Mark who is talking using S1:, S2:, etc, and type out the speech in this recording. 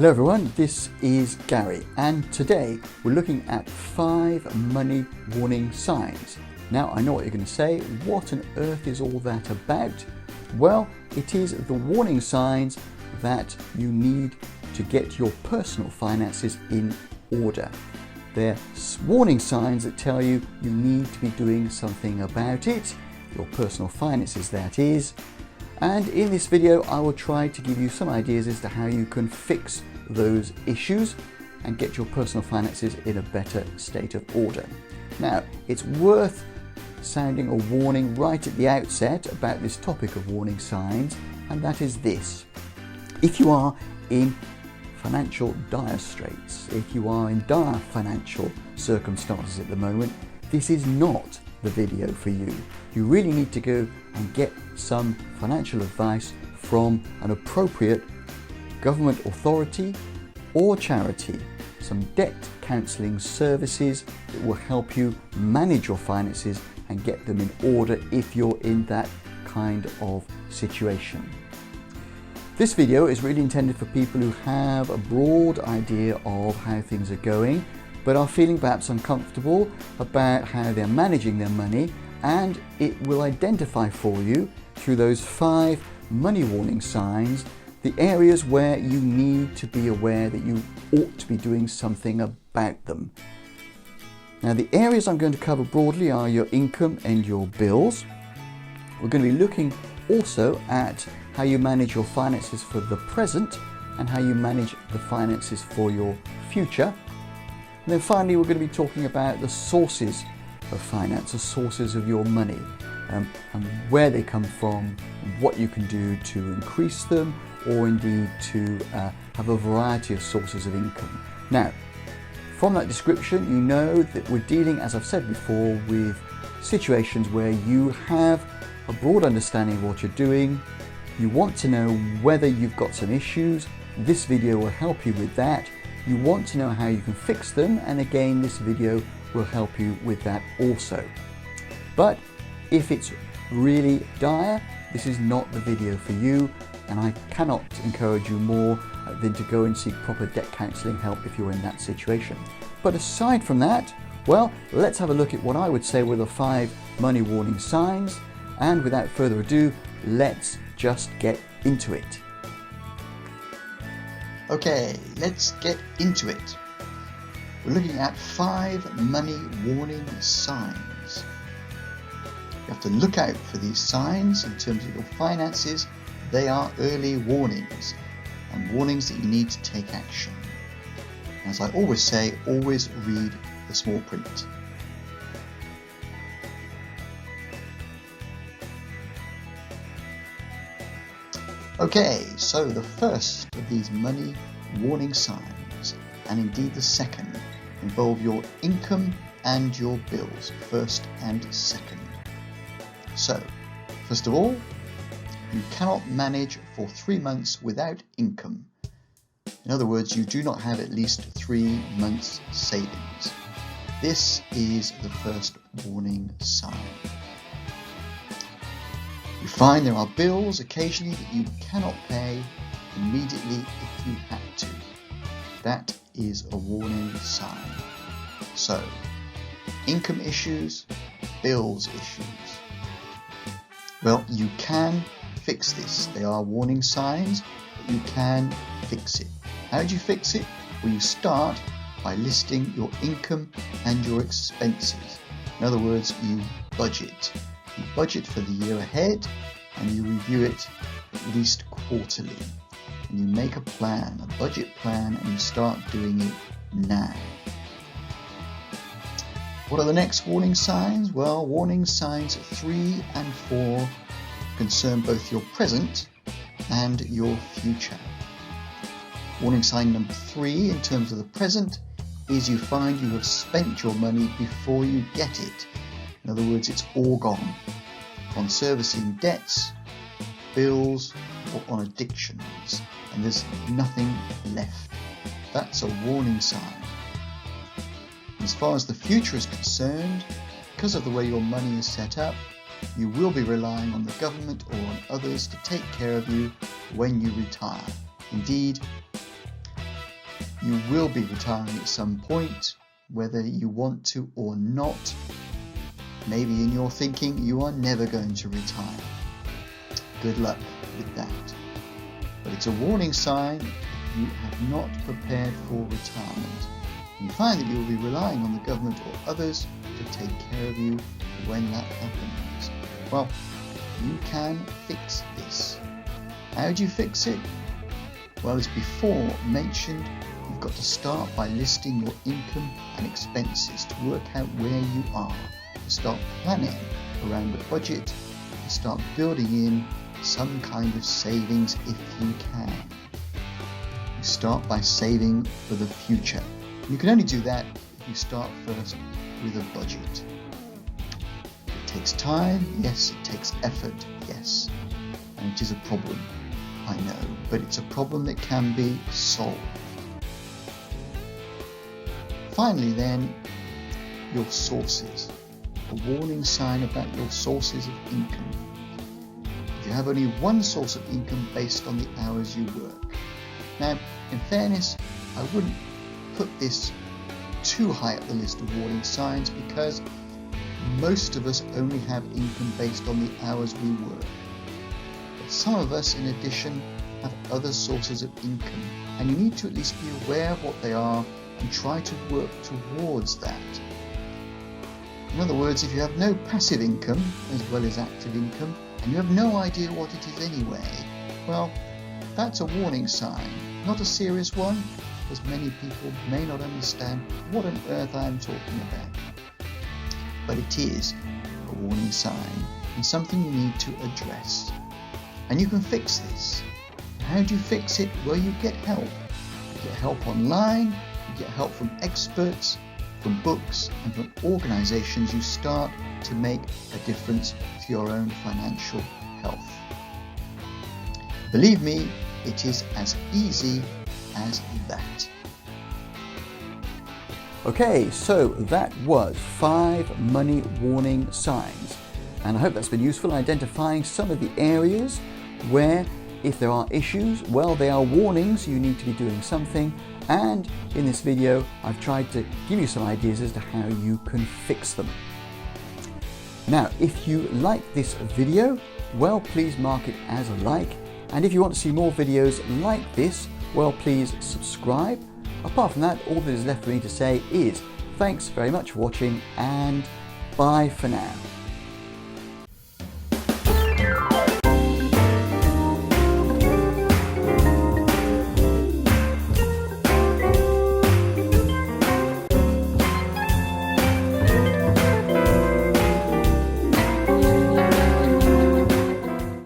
S1: Hello everyone, this is Gary and today we're looking at 5 money warning signs. Now I know what you're going to say, what on earth is all that about? Well, it is the warning signs that you need to get your personal finances in order. They're warning signs that tell you you need to be doing something about it, your personal finances that is. And in this video I will try to give you some ideas as to how you can fix those issues and get your personal finances in a better state of order. Now, it's worth sounding a warning right at the outset about this topic of warning signs, and that is this. If you are in financial dire straits, if you are in dire financial circumstances at the moment, this is not the video for you. You really need to go and get some financial advice from an appropriate government authority or charity, some debt counselling services that will help you manage your finances and get them in order if you're in that kind of situation. This video is really intended for people who have a broad idea of how things are going but are feeling perhaps uncomfortable about how they're managing their money, and it will identify for you through those 5 money warning signs the areas where you need to be aware that you ought to be doing something about them. Now, the areas I'm going to cover broadly are your income and your bills. We're going to be looking also at how you manage your finances for the present and how you manage the finances for your future. And then finally, we're going to be talking about the sources of finance, the sources of your money, and where they come from, what you can do to increase them, or indeed to have a variety of sources of income. Now, from that description, you know that we're dealing, as I've said before, with situations where you have a broad understanding of what you're doing. You want to know whether you've got some issues. This video will help you with that. You want to know how you can fix them, and again, this video will help you with that also. But if it's really dire, this is not the video for you, and I cannot encourage you more than to go and seek proper debt counselling help if you're in that situation. But aside from that, well, let's have a look at what I would say were the 5 money warning signs, and without further ado, let's just get into it. Okay, let's get into it. We're looking at 5 money warning signs. You have to look out for these signs in terms of your finances. They are early warnings, and warnings that you need to take action. As I always say, always read the small print. Okay, so the first of these money warning signs, and indeed the second, involve your income and your bills, first and second. So, first of all, you cannot manage for 3 months without income. In other words, you do not have at least 3 months savings. This is the first warning sign. You find there are bills occasionally that you cannot pay immediately if you had to. That is a warning sign. So, income issues, bills issues. Well, you can fix this. They are warning signs, but you can fix it. How do you fix it? Well, you start by listing your income and your expenses. In other words, you budget. You budget for the year ahead, and you review it at least quarterly. And you make a plan, a budget plan, and you start doing it now. What are the next warning signs? Well, warning signs 3 and 4 concern both your present and your future. Warning sign number 3 in terms of the present is you find you have spent your money before you get it. In other words, it's all gone on servicing debts, bills, or on addictions, and there's nothing left. That's a warning sign. As far as the future is concerned, because of the way your money is set up, you will be relying on the government or on others to take care of you when you retire. Indeed, You will be retiring at some point, whether you want to or not. Maybe in your thinking you are never going to retire. Good luck with that. But it's a warning sign if you have not prepared for retirement. You find that you will be relying on the government or others to take care of you when that happens. Well, you can fix this. How do you fix it? Well, as before mentioned, you've got to start by listing your income and expenses to work out where you are, to start planning around the budget, to start building in some kind of savings if you can. You start by saving for the future. You can only do that if you start first with a budget. It takes time, yes, it takes effort, yes, and it is a problem, I know, but it's a problem that can be solved. Finally then, your sources. A warning sign about your sources of income. If you have only one source of income based on the hours you work. Now, in fairness, I wouldn't put this too high up the list of warning signs because most of us only have income based on the hours we work. But some of us, in addition, have other sources of income, and you need to at least be aware of what they are and try to work towards that. In other words, if you have no passive income as well as active income, and you have no idea what it is anyway, well, that's a warning sign. Not a serious one, because many people may not understand what on earth I am talking about. But it is a warning sign and something you need to address. And you can fix this. How do you fix it? Well, you get help. You get help online, you get help from experts, from books, and from organisations. You start to make a difference to your own financial health. Believe me, it is as easy as that. Okay, so that was 5 money warning signs, and I hope that's been useful in identifying some of the areas where, if there are issues, well, they are warnings, you need to be doing something, and in this video I've tried to give you some ideas as to how you can fix them. Now, if you like this video, well, please mark it as a like, and if you want to see more videos like this, well, please subscribe. Apart from that, all that is left for me to say is thanks very much for watching, and bye for now.